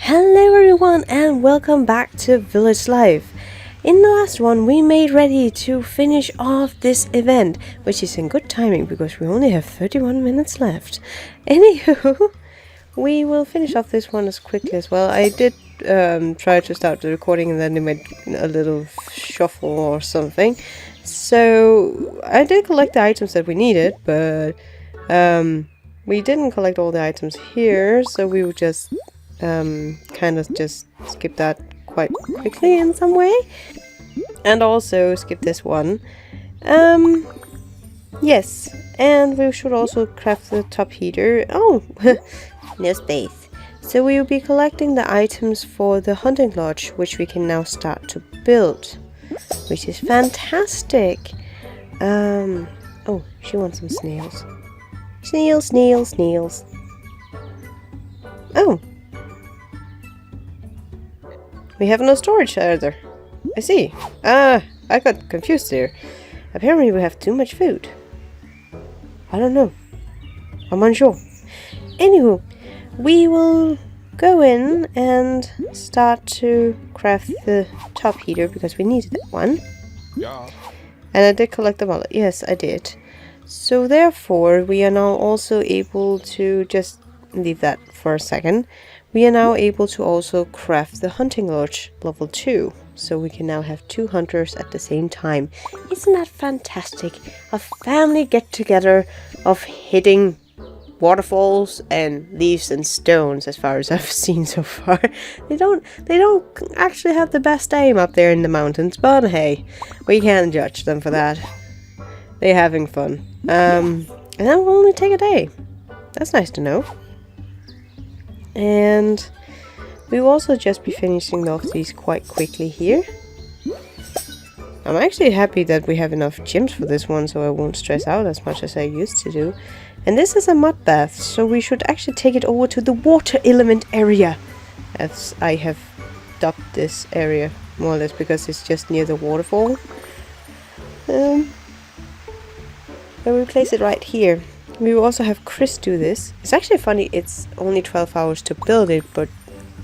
Hello everyone and welcome back to Village Life. In the last one we made ready to finish off this event, which is in good timing because we only have 31 minutes left. Anywho, we will finish off this one as quickly as well. I did try to start the recording and then it made a little shuffle or something. So I did collect the items that we needed, but we didn't collect all the items here, so we would just kind of just skip that quite quickly in some way, and also skip this one. Yes, and we should also craft the top heater. Oh, no space. So we will be collecting the items for the hunting lodge, which we can now start to build, which is fantastic. Oh, she wants some snails. Snails. Oh. We have no storage either. I see. I got confused there. Apparently we have too much food. I don't know. I'm unsure. Anywho, we will go in and start to craft the top heater because we needed that one. Yeah. And I did collect the wallet. Yes, I did. So therefore, we are now also able to just leave that for a second. We are now able to also craft the hunting lodge level 2. So we can now have 2 hunters at the same time. Isn't that fantastic? A family get-together of hitting waterfalls and leaves and stones, as far as I've seen so far. They don't actually have the best aim up there in the mountains, but hey, we can't judge them for that. They're having fun. And that will only take a day. That's nice to know. And we will also just be finishing off these quite quickly here. I'm actually happy that we have enough gems for this one, so I won't stress out as much as I used to do. And this is a mud bath, so we should actually take it over to the water element area, as I have dubbed this area, more or less, because it's just near the waterfall. And we place it right here. We will also have Chris do this. It's actually funny, it's only 12 hours to build it, but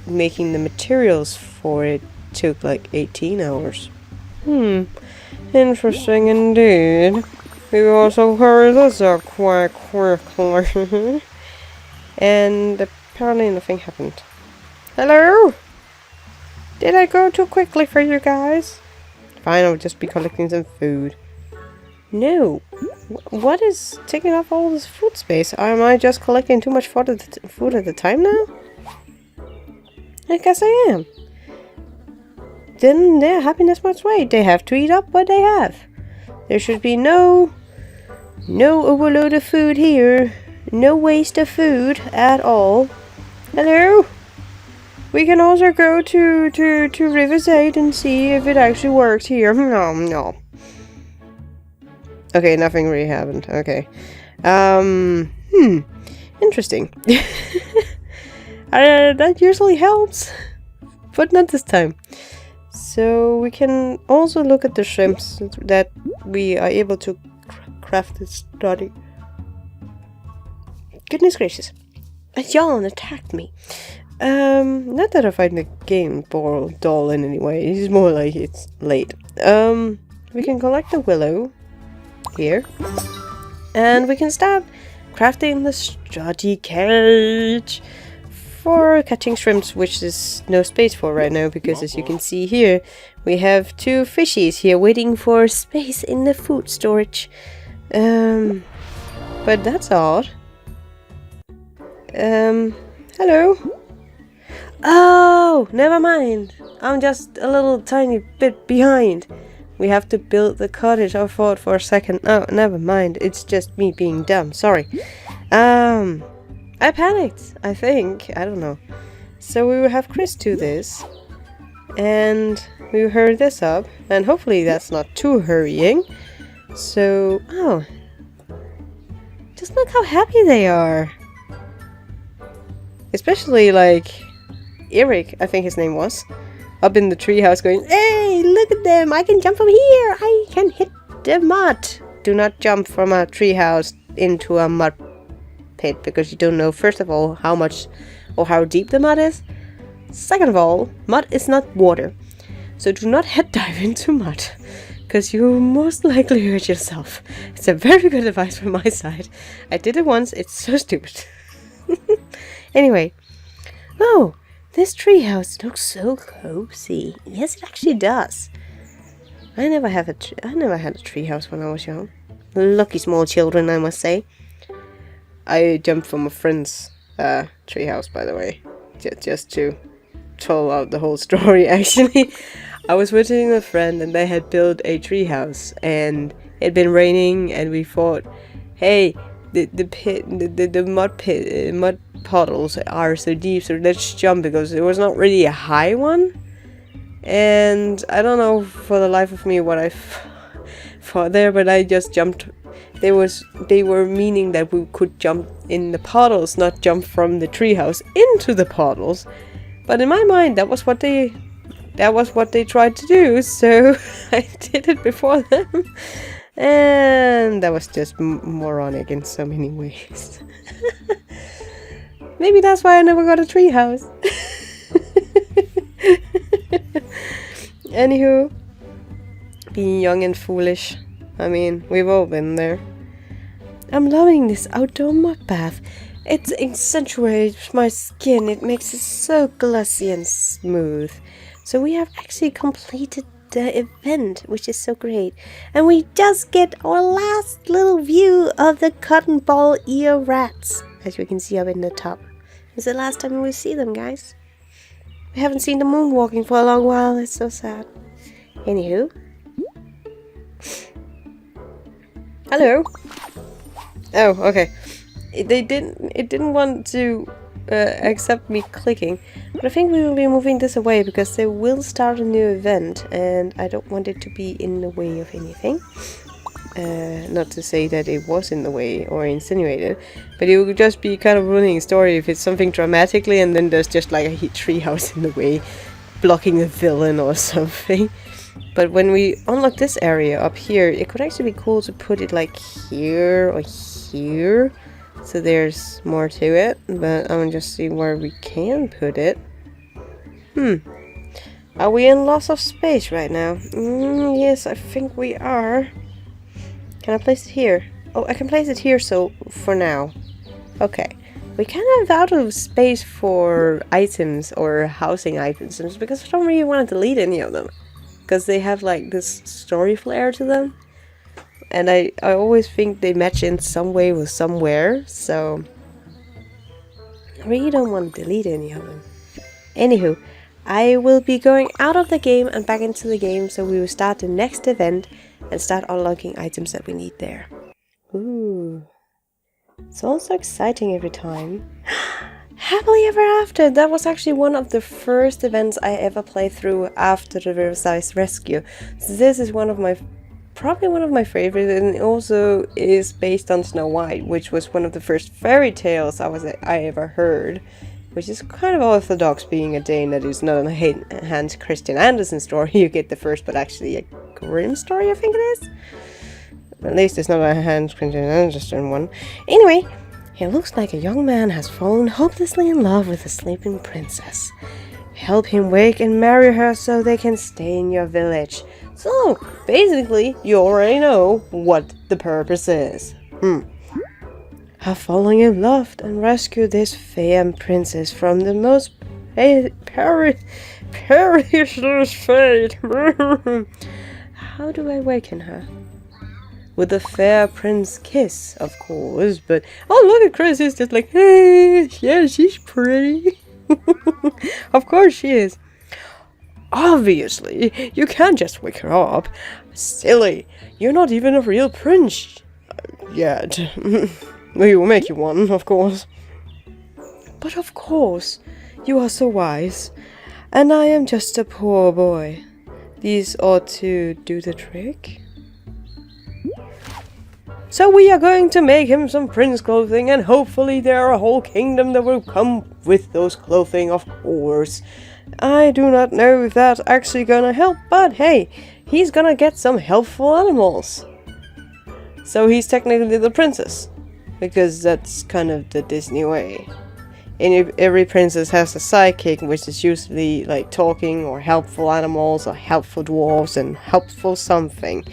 making the materials for it took like 18 hours. Interesting indeed. We will also hurry this up quite quickly. And apparently nothing happened. Hello? Did I go too quickly for you guys? Fine, I'll just be collecting some food. No. What is taking up all this food space? Am I just collecting too much food at a time now? I guess I am. Then their happiness must wait. They have to eat up what they have. There should be no overload of food here. No waste of food at all. Hello? We can also go to Riverside and see if it actually works here. No. Okay, nothing really happened. Okay. Interesting. That usually helps, but not this time. So we can also look at the shrimps that we are able to craft this study. Goodness gracious. A yawn attacked me. Not that I find the game dull in any way. It's more like it's late. We can collect the willow here, and we can start crafting the study cage for catching shrimps, which is no space for right now because, as you can see here, we have 2 fishies here waiting for space in the food storage. But that's odd. Hello? Oh, never mind. I'm just a little tiny bit behind. We have to build the cottage. I thought for a second. Oh, never mind. It's just me being dumb. Sorry. I panicked, I think. I don't know. So we will have Chris do this. And we will hurry this up. And hopefully that's not too hurrying. So, oh. Just look how happy they are. Especially like Eric, I think his name was. Up in the treehouse going, hey, look at them, I can jump from here, I can hit the mud. Do not jump from a treehouse into a mud pit because you don't know, first of all, how much or how deep the mud is. Second of all, mud is not water. So do not head dive into mud, because you will most likely hurt yourself. It's a very good advice from my side. I did it once, it's so stupid. Anyway. Oh, this treehouse looks so cozy. Yes, it actually does. I never had a treehouse when I was young. Lucky small children, I must say. I jumped from a friend's treehouse, by the way, just to troll out the whole story. Actually, I was visiting a friend, and they had built a treehouse, and it had been raining, and we thought, hey, the mud puddles are so deep, so let's jump, because it was not really a high one. And I don't know for the life of me what I thought there, but I just jumped. They were meaning that we could jump in the puddles, not jump from the treehouse into the puddles. But in my mind, that was what they tried to do. So I did it before them, and that was just moronic in so many ways. Maybe that's why I never got a treehouse. Anywho, being young and foolish. I mean, we've all been there. I'm loving this outdoor mud bath. It accentuates my skin. It makes it so glossy and smooth. So we have actually completed the event, which is so great. And we just get our last little view of the cotton ball ear rats, as you can see up in the top. It's the last time we see them, guys. We haven't seen the moon walking for a long while. It's so sad. Anywho. Hello. Oh, okay. It didn't want to accept me clicking, but I think we will be moving this away because they will start a new event, and I don't want it to be in the way of anything. Not to say that it was in the way or insinuated, but it would just be kind of ruining a story if it's something dramatically and then there's just like a treehouse in the way, blocking the villain or something. But when we unlock this area up here, it could actually be cool to put it like here or here, so there's more to it. But I'm gonna just see where we can put it. Are we in loss of space right now? Yes, I think we are. Can I place it here? Oh, I can place it here, so for now. Okay. We kind of out of space for items or housing items because I don't really want to delete any of them. Because they have like this story flair to them. And I always think they match in some way with somewhere, so I really don't want to delete any of them. Anywho, I will be going out of the game and back into the game, so we will start the next event and start unlocking items that we need there. Ooh. It's also exciting every time. Happily Ever After! That was actually one of the first events I ever played through after the Versailles Rescue. So this is probably one of my favorites, and it also is based on Snow White, which was one of the first fairy tales I ever heard. Which is kind of orthodox, being a Dane that is not a Hans Christian Andersen story. You get the first, but actually a Grimm story, I think it is. At least it's not a Hans Christian Andersen one. Anyway, it looks like a young man has fallen hopelessly in love with a sleeping princess. Help him wake and marry her so they can stay in your village. So, basically, you already know what the purpose is. Have fallen in love and rescue this fair princess from the most perilous fate. How do I waken her? With a fair prince kiss, of course, but oh, look at Chris, he's just like, hey, yeah, she's pretty. Of course she is. Obviously, you can't just wake her up. Silly, you're not even a real prince yet. We will make you one, of course. But of course, you are so wise, and I am just a poor boy. These ought to do the trick. So we are going to make him some prince clothing, and hopefully there are a whole kingdom that will come with those clothing, of course. I do not know if that's actually gonna help, but hey, he's gonna get some helpful animals. So he's technically the princess. Because that's kind of the Disney way. And every princess has a sidekick, which is usually like talking or helpful animals or helpful dwarves and helpful something.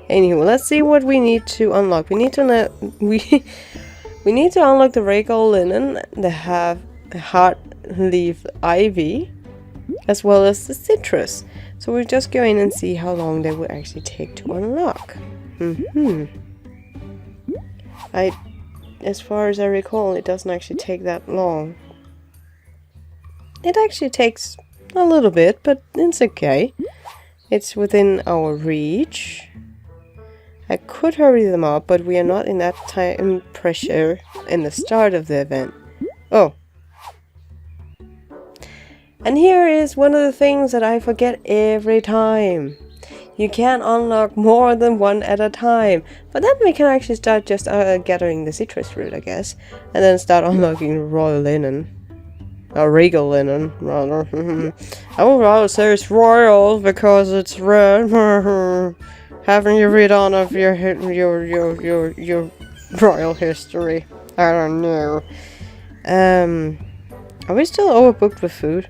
Anywho, let's see what we need to unlock. We need to we need to unlock the regal linen, the heart leaf ivy, as well as the citrus. So we'll just go in and see how long they will actually take to unlock. As far as I recall, it doesn't actually take that long. It actually takes a little bit, but it's okay. It's within our reach. I could hurry them up, but we are not in that time pressure in the start of the event. Oh. And here is one of the things that I forget every time. You can't unlock more than one at a time. But then we can actually start just gathering the citrus fruit, I guess. And then start unlocking royal linen. Or regal linen, rather. I would rather say it's royal because it's red. Haven't you read on of your royal history? I don't know. Are we still overbooked with food?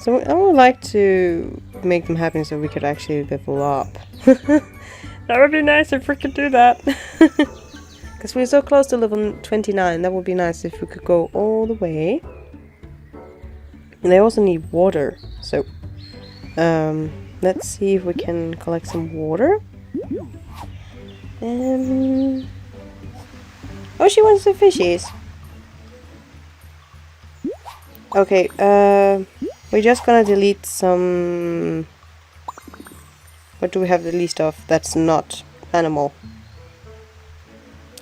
So I would like to make them happy so we could actually level up. That would be nice if we could do that. Because we're so close to level 29, that would be nice if we could go all the way. And they also need water, so let's see if we can collect some water. Oh, she wants the fishies. Okay, we're just gonna delete some... What do we have the least of that's not animal?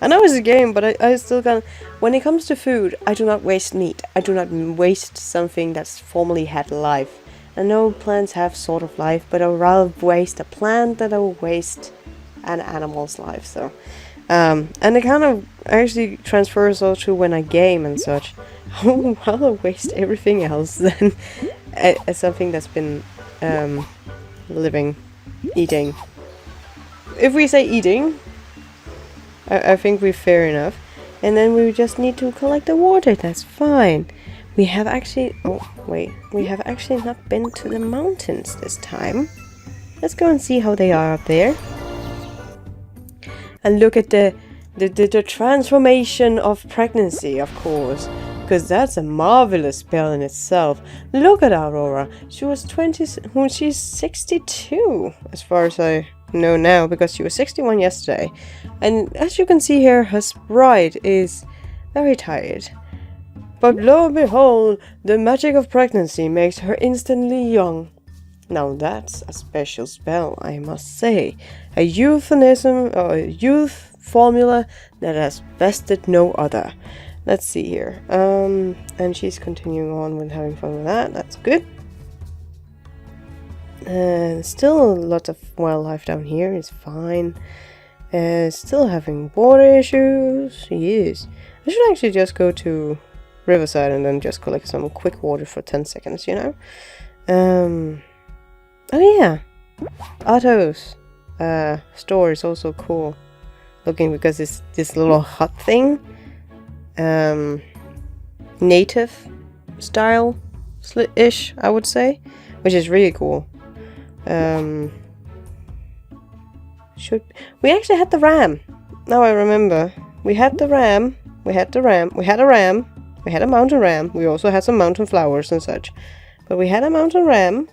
I know it's a game, but I still can't... When it comes to food, I do not waste meat. I do not waste something that's formerly had life. I know plants have sort of life, but I would rather waste a plant than I would waste an animal's life, so... and it kind of actually transfers also when I game and such. I would rather waste everything else than something that's been living, eating. If we say eating, I think we're fair enough. And then we just need to collect the water, that's fine. We have actually... Oh, wait. We have actually not been to the mountains this time. Let's go and see how they are up there. And look at the transformation of pregnancy, of course. Because that's a marvelous spell in itself. Look at Aurora. She was 20... Well, she's 62, as far as I know now, because she was 61 yesterday. And as you can see here, her sprite is very tired. But lo and behold, the magic of pregnancy makes her instantly young. Now that's a special spell, I must say. A euphemism, or a youth formula that has bested no other. Let's see here. And she's continuing on with having fun with that. That's good. Still lots of wildlife down here. It's fine. Still having water issues. She is. I should actually just go to Riverside and then just collect some quick water for 10 seconds, you know? Oh yeah. Otto's store is also cool looking because it's this little hut thing. Native style ish, I would say, which is really cool. We actually had the ram. Now I remember. We had the ram. We had the ram. We had a ram. We had a mountain ram. We also had some mountain flowers and such. But we had a mountain ram.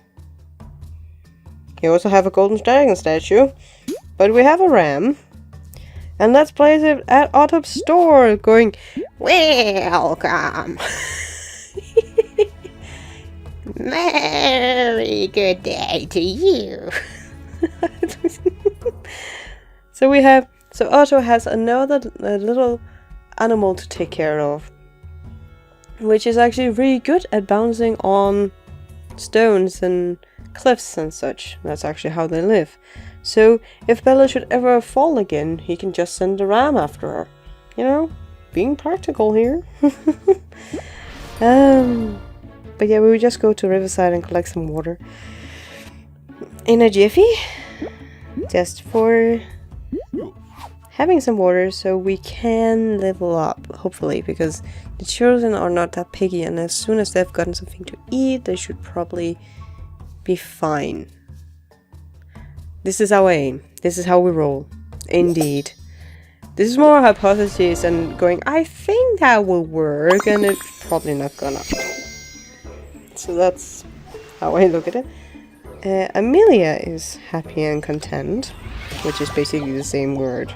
You also have a golden dragon statue. But we have a ram. And let's place it at Otto's store, going, welcome! Very good day to you. So Otto has another little animal to take care of, which is actually really good at bouncing on stones and cliffs and such. That's actually how they live. So if Bella should ever fall again, he can just send the ram after her. You know, being practical here. But yeah, we would just go to Riverside and collect some water in a jiffy, just for having some water so we can level up, hopefully, because the children are not that picky, and as soon as they've gotten something to eat, they should probably be fine. This is our aim. This is how we roll. Indeed. This is more a hypothesis and going, I think that will work, and it's probably not gonna. So that's how I look at it. Amelia is happy and content, which is basically the same word.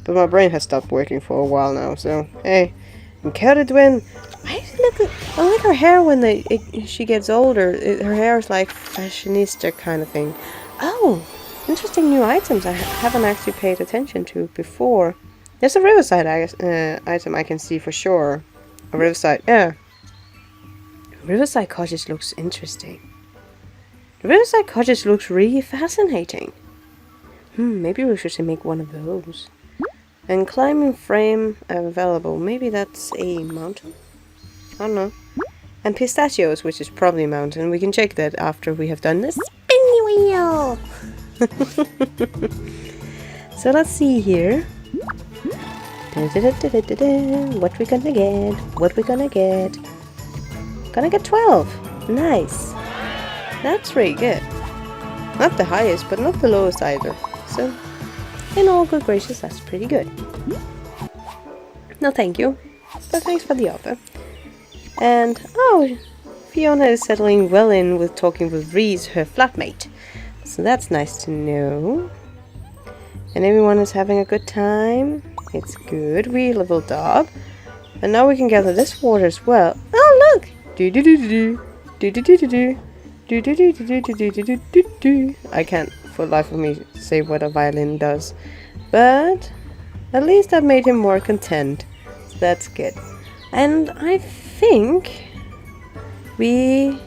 But my brain has stopped working for a while now, so hey. And Caradwin, I like her hair when she gets older. Her hair is like fashionista kind of thing. Oh, interesting new items I haven't actually paid attention to before. There's a riverside item I can see for sure. A riverside, yeah. Riverside cottage looks interesting. The riverside cottage looks really fascinating. Maybe we should make one of those. And climbing frame available. Maybe that's a mountain? I don't know. And pistachios, which is probably a mountain. We can check that after we have done this spinny wheel. So let's see here. What we gonna get? What we gonna get? Gonna get 12. Nice. That's really good. Not the highest, but not the lowest either. So, in all good gracious, that's pretty good. No thank you, but thanks for the offer. And, oh, Fiona is settling well in with talking with Reese, her flatmate. So that's nice to know. And everyone is having a good time. It's good, we leveled up. And now we can gather this water as well. Oh, look! Do-do-do-do-do. Do-do-do-do-do. Do-do-do-do-do-do-do-do-do. I can't for the life of me say what a violin does. But at least that made him more content. So that's good. And I think we...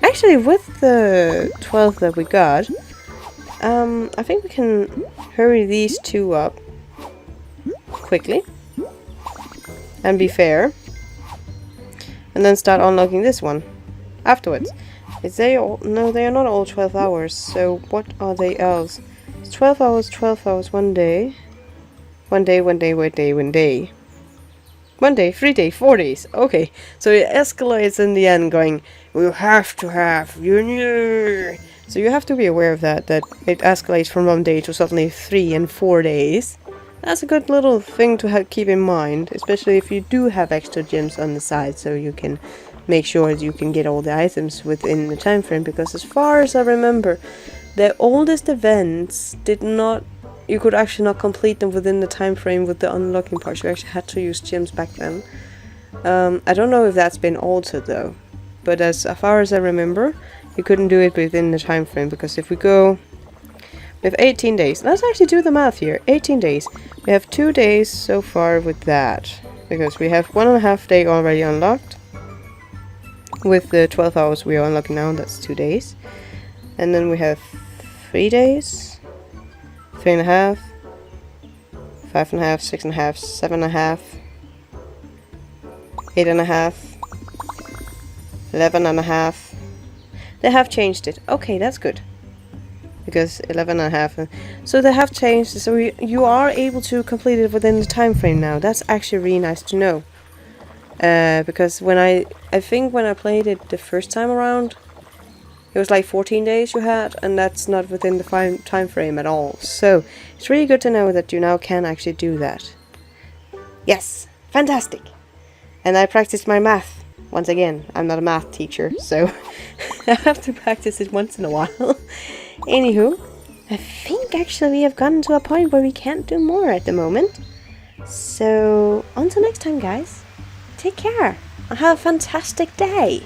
Actually, with the 12 that we got, I think we can hurry these two up quickly. And be fair. And then start unlocking this one afterwards. Is they all? No, they are not all 12 hours. So what are they else? It's 12 hours, 12 hours, 1 day. 1 day, 1 day, 1 day, 1 day. 1 day, 3 days, 4 days. Okay, so it escalates in the end going, we have to have, So you have to be aware of that it escalates from 1 day to suddenly 3 and 4 days. That's a good little thing to keep in mind, especially if you do have extra gems on the side, so you can make sure that you can get all the items within the time frame, because as far as I remember, the oldest events did not, you could actually not complete them within the time frame with the unlocking part. You actually had to use gems back then. I don't know if that's been altered though, but as far as I remember, you couldn't do it within the time frame, because if we go, we have 18 days. Let's actually do the math here. 18 days. We have 2 days so far with that, because we have 1.5 day already unlocked. With the 12 hours we are unlocking now, that's 2 days. And then we have 3 days, 3.5, 5.5, 6.5, 7.5, 8.5, 11.5. They have changed it. Okay, that's good. Because 11.5. So they have changed it. So you are able to complete it within the time frame now. That's actually really nice to know. Because when I think when I played it the first time around, it was like 14 days you had, and that's not within the time frame at all. So it's really good to know that you now can actually do that. Yes, fantastic. And I practiced my math once again. I'm not a math teacher, so I have to practice it once in a while. Anywho, I think actually we have gotten to a point where we can't do more at the moment. So until next time, guys. Take care and have a fantastic day.